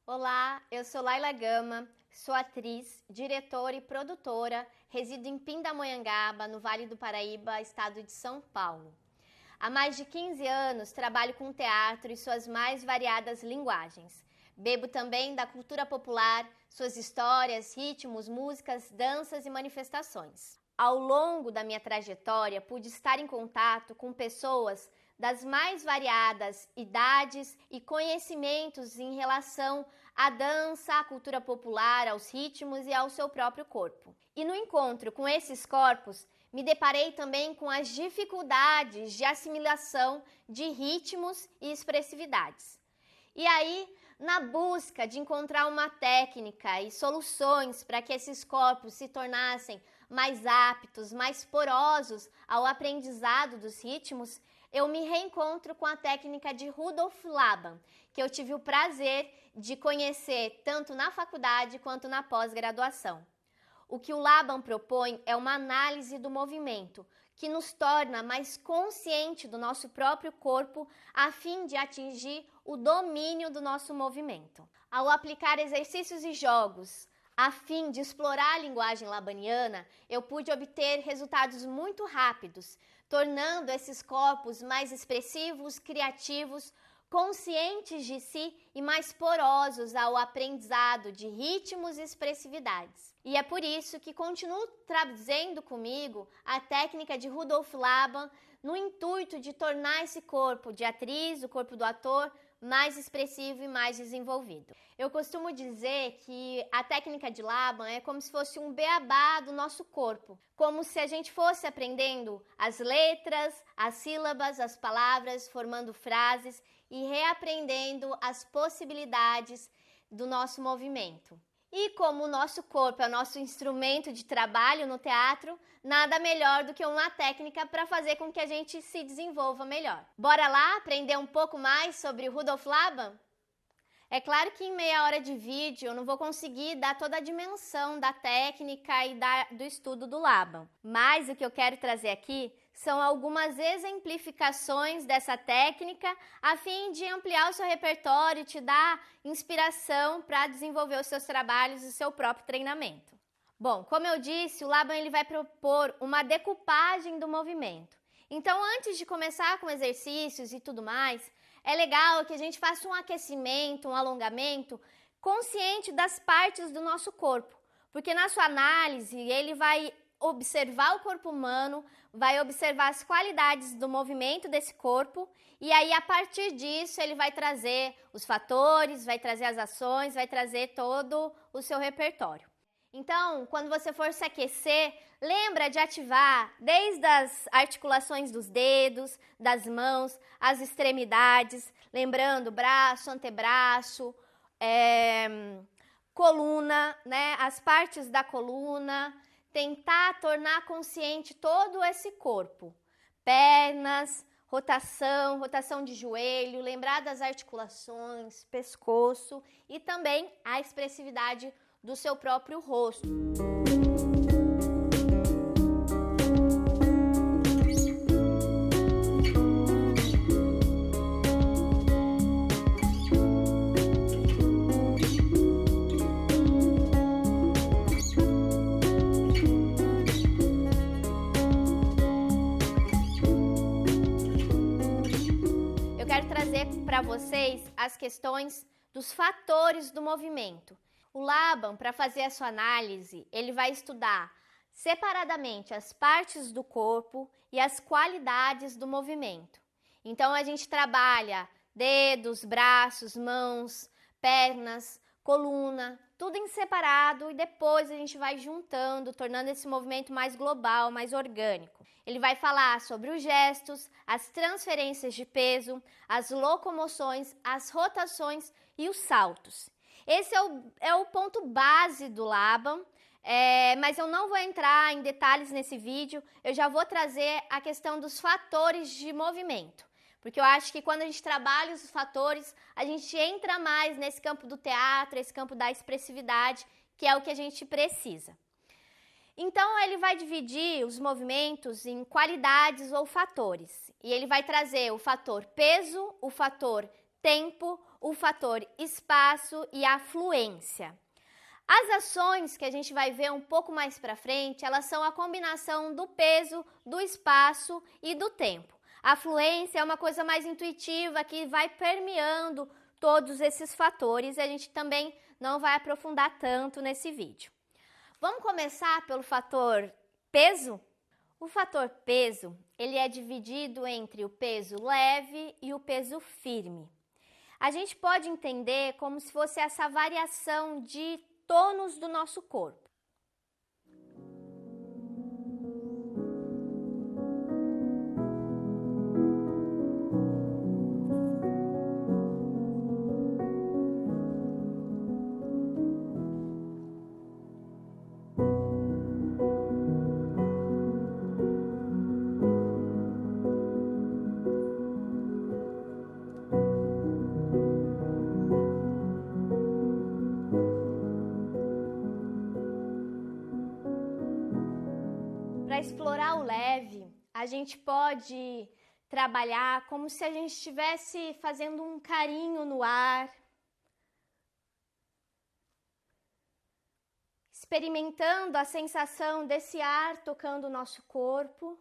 Olá, eu sou Laila Gama, sou atriz, diretora e produtora, resido em Pindamonhangaba, no Vale do Paraíba, estado de São Paulo. Há mais de 15 anos trabalho com teatro e suas mais variadas linguagens. Bebo também da cultura popular, suas histórias, ritmos, músicas, danças e manifestações. Ao longo da minha trajetória, pude estar em contato com pessoas das mais variadas idades e conhecimentos em relação à dança, à cultura popular, aos ritmos e ao seu próprio corpo. E no encontro com esses corpos, me deparei também com as dificuldades de assimilação de ritmos e expressividades. E aí, na busca de encontrar uma técnica e soluções para que esses corpos se tornassem mais aptos, mais porosos ao aprendizado dos ritmos, eu me reencontro com a técnica de Rudolf Laban, que eu tive o prazer de conhecer tanto na faculdade quanto na pós-graduação. O que o Laban propõe é uma análise do movimento, que nos torna mais consciente do nosso próprio corpo a fim de atingir o domínio do nosso movimento. Ao aplicar exercícios e jogos a fim de explorar a linguagem labaniana, eu pude obter resultados muito rápidos, tornando esses corpos mais expressivos, criativos, conscientes de si e mais porosos ao aprendizado de ritmos e expressividades. E é por isso que continuo trazendo comigo a técnica de Rudolf Laban no intuito de tornar esse corpo de atriz, o corpo do ator, mais expressivo e mais desenvolvido. Eu costumo dizer que a técnica de Laban é como se fosse um beabá do nosso corpo, como se a gente fosse aprendendo as letras, as sílabas, as palavras, formando frases e reaprendendo as possibilidades do nosso movimento. E como o nosso corpo é o nosso instrumento de trabalho no teatro, nada melhor do que uma técnica para fazer com que a gente se desenvolva melhor. Bora lá aprender um pouco mais sobre o Rudolf Laban? É claro que em meia hora de vídeo eu não vou conseguir dar toda a dimensão da técnica e do estudo do Laban, mas o que eu quero trazer aqui são algumas exemplificações dessa técnica a fim de ampliar o seu repertório e te dar inspiração para desenvolver os seus trabalhos e o seu próprio treinamento. Bom, como eu disse, o Laban ele vai propor uma decupagem do movimento. Então, antes de começar com exercícios e tudo mais, é legal que a gente faça um aquecimento, um alongamento consciente das partes do nosso corpo, porque na sua análise ele vai observar o corpo humano, vai observar as qualidades do movimento desse corpo e aí a partir disso ele vai trazer os fatores, vai trazer as ações, vai trazer todo o seu repertório. Então, quando você for se aquecer, lembra de ativar desde as articulações dos dedos, das mãos, as extremidades, lembrando braço, antebraço, coluna, né, as partes da coluna, tentar tornar consciente todo esse corpo, pernas, rotação de joelho, lembrar das articulações, pescoço e também a expressividade do seu próprio rosto. Eu quero trazer para vocês as questões dos fatores do movimento. O Laban, para fazer a sua análise, ele vai estudar separadamente as partes do corpo e as qualidades do movimento. Então, a gente trabalha dedos, braços, mãos, pernas, coluna, tudo em separado e depois a gente vai juntando, tornando esse movimento mais global, mais orgânico. Ele vai falar sobre os gestos, as transferências de peso, as locomoções, as rotações e os saltos. Esse é o ponto base do Laban, mas eu não vou entrar em detalhes nesse vídeo, eu já vou trazer a questão dos fatores de movimento, porque eu acho que quando a gente trabalha os fatores, a gente entra mais nesse campo do teatro, esse campo da expressividade, que é o que a gente precisa. Então, ele vai dividir os movimentos em qualidades ou fatores, e ele vai trazer o fator peso, o fator tempo, o fator espaço e a fluência. As ações que a gente vai ver um pouco mais para frente, elas são a combinação do peso, do espaço e do tempo. A fluência é uma coisa mais intuitiva que vai permeando todos esses fatores e a gente também não vai aprofundar tanto nesse vídeo. Vamos começar pelo fator peso? O fator peso, ele é dividido entre o peso leve e o peso firme. A gente pode entender como se fosse essa variação de tônus do nosso corpo. Para explorar o leve, a gente pode trabalhar como se a gente estivesse fazendo um carinho no ar, experimentando a sensação desse ar tocando o nosso corpo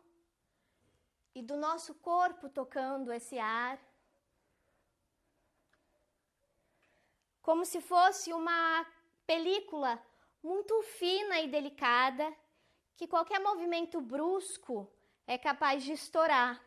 e do nosso corpo tocando esse ar, como se fosse uma película muito fina e delicada, que qualquer movimento brusco é capaz de estourar.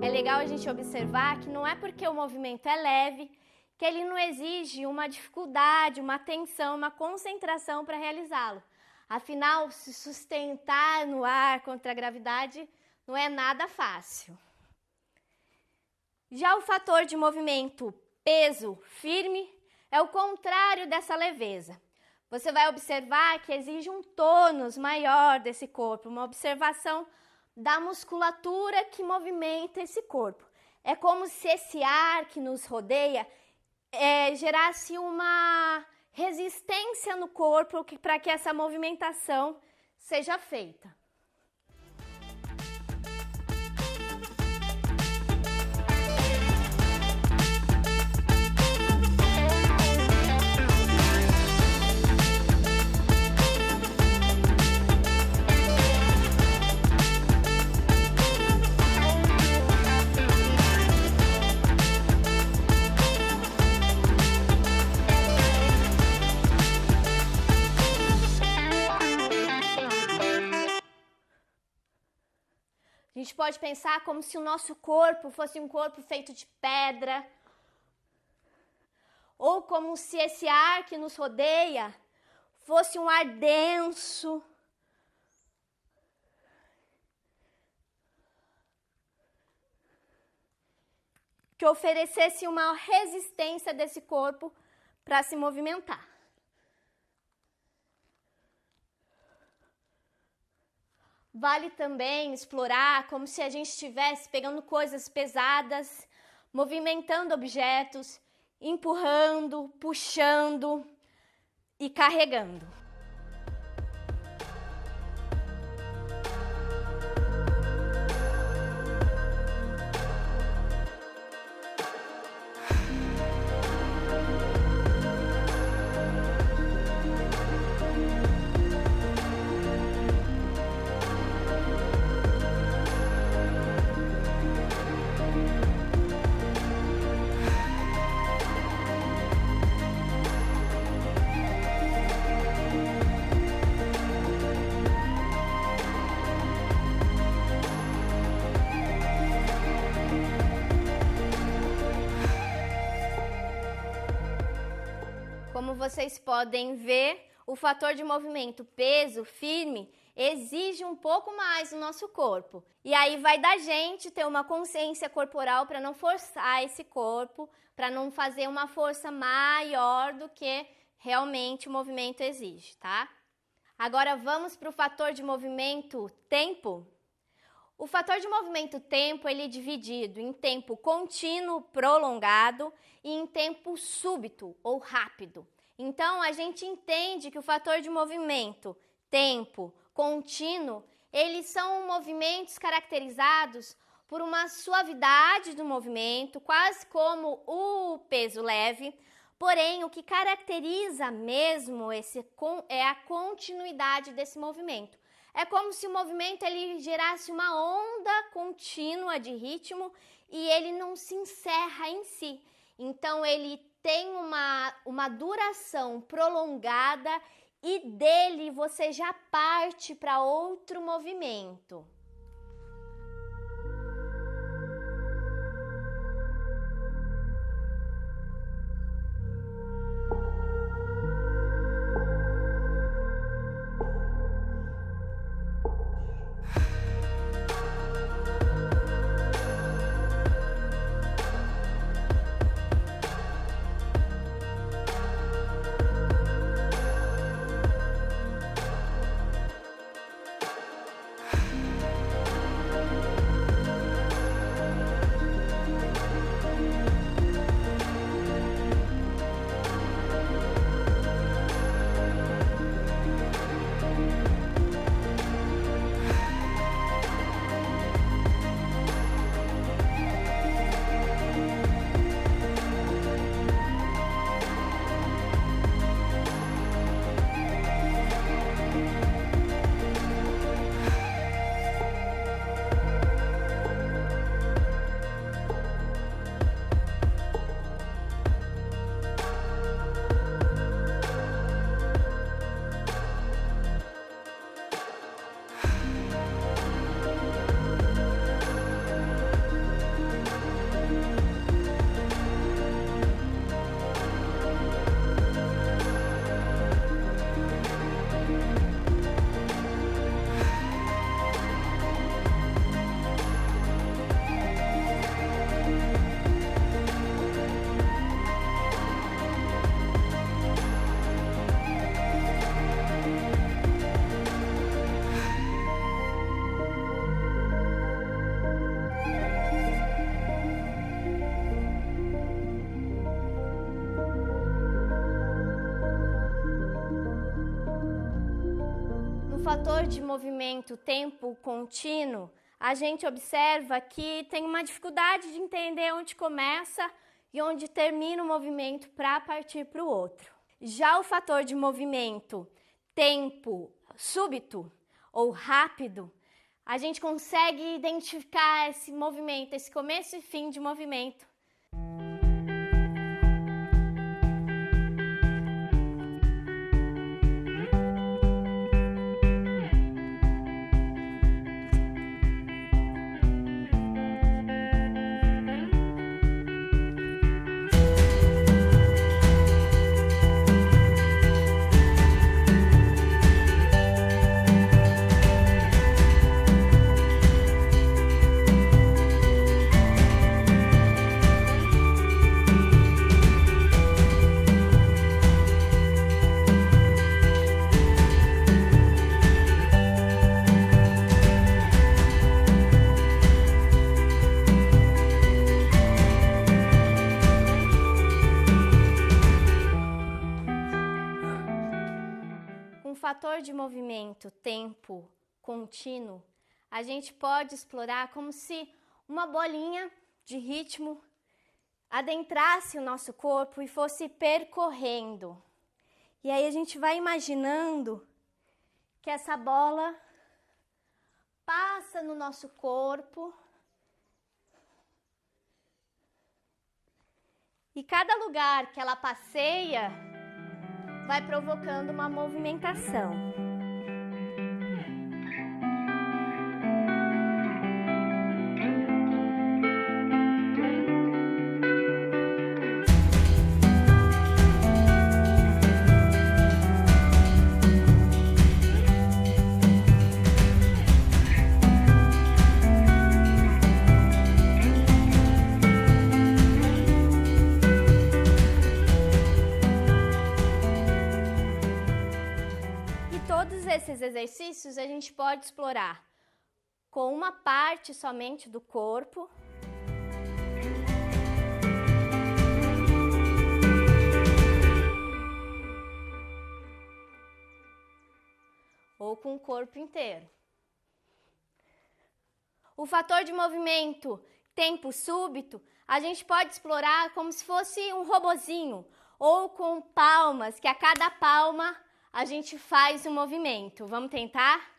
É legal a gente observar que não é porque o movimento é leve que ele não exige uma dificuldade, uma atenção, uma concentração para realizá-lo. Afinal, se sustentar no ar contra a gravidade não é nada fácil. Já o fator de movimento peso firme é o contrário dessa leveza. Você vai observar que exige um tônus maior desse corpo, uma observação da musculatura que movimenta esse corpo. É como se esse ar que nos rodeia gerasse uma resistência no corpo para que essa movimentação seja feita. A gente pode pensar como se o nosso corpo fosse um corpo feito de pedra, ou como se esse ar que nos rodeia fosse um ar denso, que oferecesse uma resistência desse corpo para se movimentar. Vale também explorar como se a gente estivesse pegando coisas pesadas, movimentando objetos, empurrando, puxando e carregando. Como vocês podem ver, o fator de movimento peso firme exige um pouco mais do nosso corpo. E aí vai da gente ter uma consciência corporal para não forçar esse corpo, para não fazer uma força maior do que realmente o movimento exige, tá? Agora vamos para o fator de movimento tempo. O fator de movimento tempo ele é dividido em tempo contínuo prolongado e em tempo súbito ou rápido. Então a gente entende que o fator de movimento tempo contínuo, eles são movimentos caracterizados por uma suavidade do movimento, quase como o peso leve. Porém, o que caracteriza mesmo é a continuidade desse movimento. É como se o movimento ele gerasse uma onda contínua de ritmo e ele não se encerra em si. Então, ele tem uma duração prolongada e dele você já parte para outro movimento. Fator de movimento tempo contínuo, a gente observa que tem uma dificuldade de entender onde começa e onde termina o movimento para partir para o outro. Já o fator de movimento tempo súbito ou rápido, a gente consegue identificar esse movimento, esse começo e fim de movimento. Fator de movimento tempo contínuo, a gente pode explorar como se uma bolinha de ritmo adentrasse o nosso corpo e fosse percorrendo. E aí a gente vai imaginando que essa bola passa no nosso corpo e cada lugar que ela passeia vai provocando uma movimentação. desses exercícios a gente pode explorar com uma parte somente do corpo. Ou com o corpo inteiro. O fator de movimento tempo súbito, a gente pode explorar como se fosse um robozinho, ou com palmas, que a cada palma a gente faz um movimento. Vamos tentar?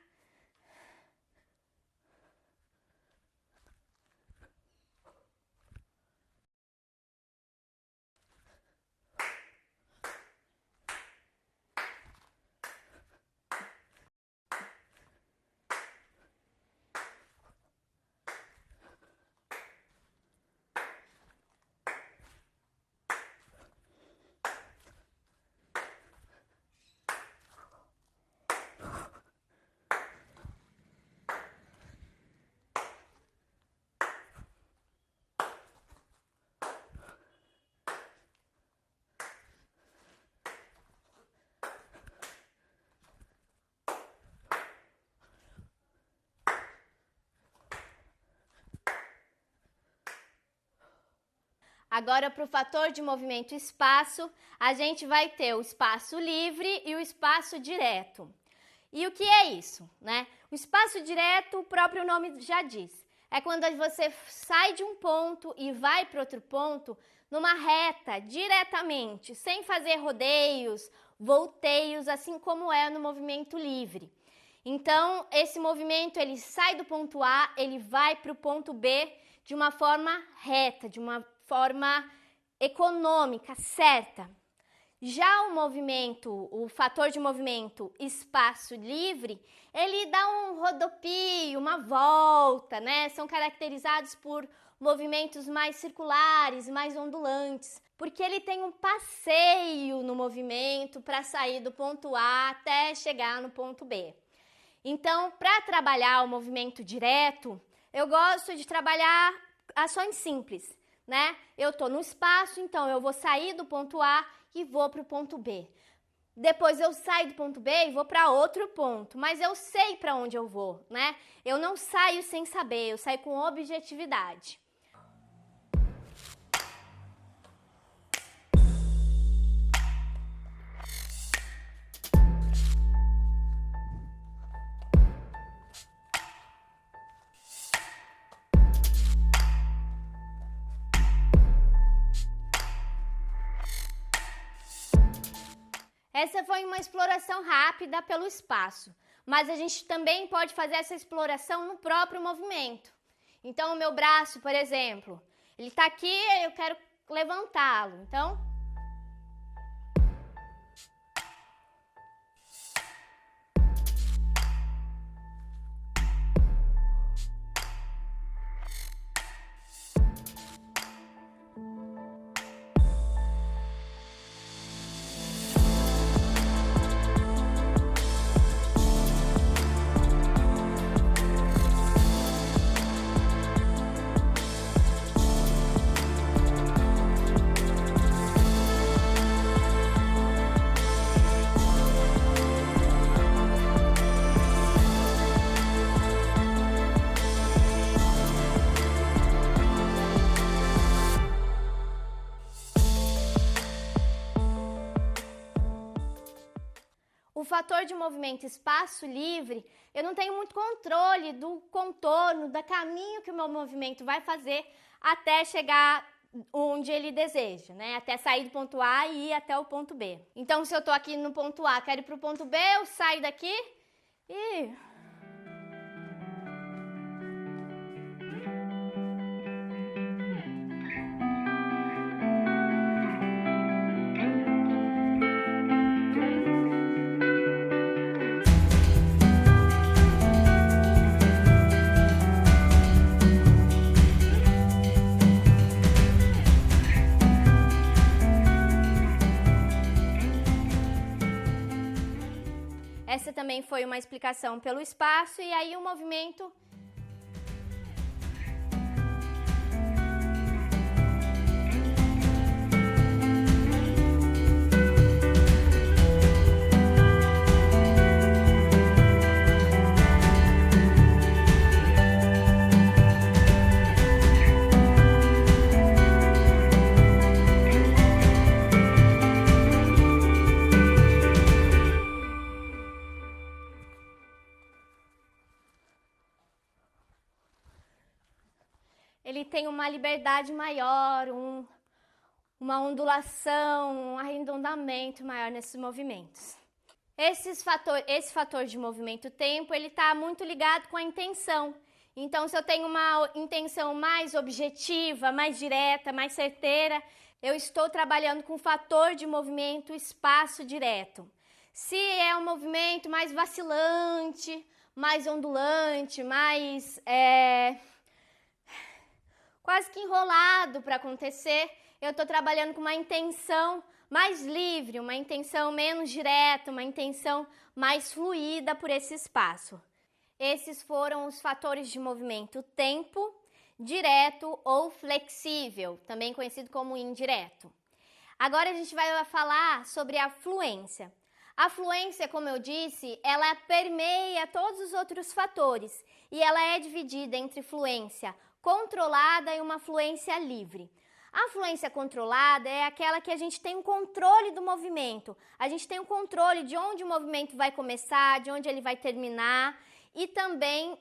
Agora, para o fator de movimento espaço, a gente vai ter o espaço livre e o espaço direto. E o que é isso, né? O espaço direto, o próprio nome já diz. É quando você sai de um ponto e vai para outro ponto numa reta, diretamente, sem fazer rodeios, volteios, assim como é no movimento livre. Então, esse movimento, ele sai do ponto A, ele vai para o ponto B de uma forma reta, de uma forma econômica, certa. Já o fator de movimento espaço livre, ele dá um rodopio, uma volta, né? São caracterizados por movimentos mais circulares, mais ondulantes, porque ele tem um passeio no movimento para sair do ponto A até chegar no ponto B. Então, para trabalhar o movimento direto, eu gosto de trabalhar ações simples, né? Eu estou no espaço, então eu vou sair do ponto A e vou para o ponto B. Depois eu saio do ponto B e vou para outro ponto, mas eu sei para onde eu vou, né? Eu não saio sem saber, eu saio com objetividade. Essa foi uma exploração rápida pelo espaço, mas a gente também pode fazer essa exploração no próprio movimento. Então, o meu braço, por exemplo, ele está aqui, eu quero levantá-lo. Então, o fator de movimento espaço livre, eu não tenho muito controle do contorno, do caminho que o meu movimento vai fazer até chegar onde ele deseja, né? Até sair do ponto A e ir até o ponto B. Então, se eu estou aqui no ponto A, quero ir para o ponto B, eu saio daqui e... Essa também foi uma explicação pelo espaço e aí o movimento... tem uma liberdade maior, uma ondulação, um arredondamento maior nesses movimentos. Esse fator de movimento-tempo, ele está muito ligado com a intenção. Então, se eu tenho uma intenção mais objetiva, mais direta, mais certeira, eu estou trabalhando com o fator de movimento espaço direto. Se é um movimento mais vacilante, mais ondulante, mais quase que enrolado para acontecer, eu estou trabalhando com uma intenção mais livre, uma intenção menos direta, uma intenção mais fluida por esse espaço. Esses foram os fatores de movimento tempo, direto ou flexível, também conhecido como indireto. Agora a gente vai falar sobre a fluência. A fluência, como eu disse, ela permeia todos os outros fatores e ela é dividida entre fluência controlada e uma fluência livre. A fluência controlada é aquela que a gente tem um controle do movimento, a gente tem um controle de onde o movimento vai começar, de onde ele vai terminar e também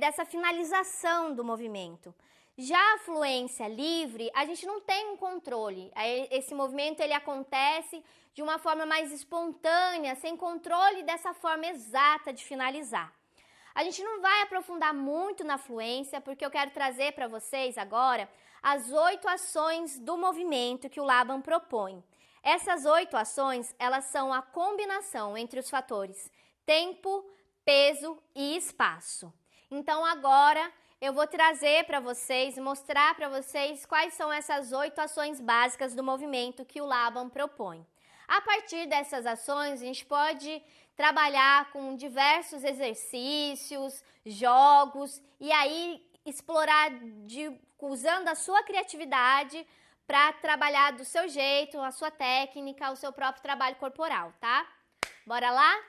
dessa finalização do movimento. Já a fluência livre, a gente não tem um controle. Esse movimento ele acontece de uma forma mais espontânea, sem controle dessa forma exata de finalizar. A gente não vai aprofundar muito na fluência, porque eu quero trazer para vocês agora as 8 ações do movimento que o Laban propõe. Essas 8 ações, elas são a combinação entre os fatores tempo, peso e espaço. Então agora eu vou trazer para vocês, mostrar para vocês quais são essas 8 ações básicas do movimento que o Laban propõe. A partir dessas ações, a gente pode trabalhar com diversos exercícios, jogos e aí explorar usando a sua criatividade para trabalhar do seu jeito, a sua técnica, o seu próprio trabalho corporal, tá? Bora lá?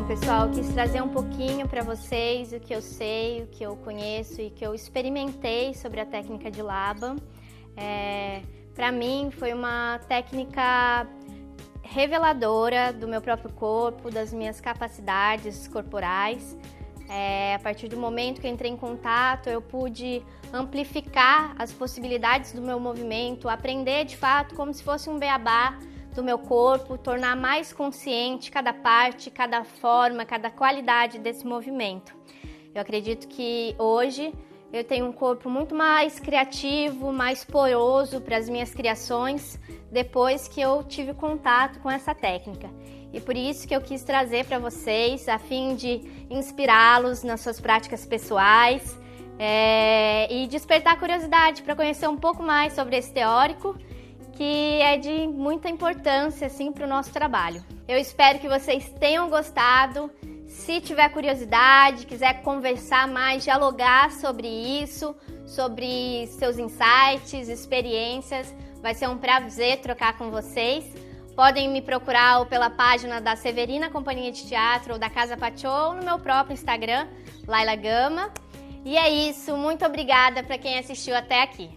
pessoal, eu quis trazer um pouquinho para vocês o que eu sei, o que eu conheço e que eu experimentei sobre a técnica de Laban. Para mim foi uma técnica reveladora do meu próprio corpo, das minhas capacidades corporais. A partir do momento que eu entrei em contato, eu pude amplificar as possibilidades do meu movimento, aprender de fato como se fosse um beabá do meu corpo, tornar mais consciente cada parte, cada forma, cada qualidade desse movimento. Eu acredito que hoje eu tenho um corpo muito mais criativo, mais poroso para as minhas criações, depois que eu tive contato com essa técnica. E por isso que eu quis trazer para vocês, a fim de inspirá-los nas suas práticas pessoais e despertar curiosidade para conhecer um pouco mais sobre esse teórico, que é de muita importância assim, para o nosso trabalho. Eu espero que vocês tenham gostado. Se tiver curiosidade, quiser conversar mais, dialogar sobre isso, sobre seus insights, experiências, vai ser um prazer trocar com vocês. Podem me procurar ou pela página da Severina Companhia de Teatro ou da Casa Patiô, ou no meu próprio Instagram, Laila Gama. E é isso, muito obrigada para quem assistiu até aqui.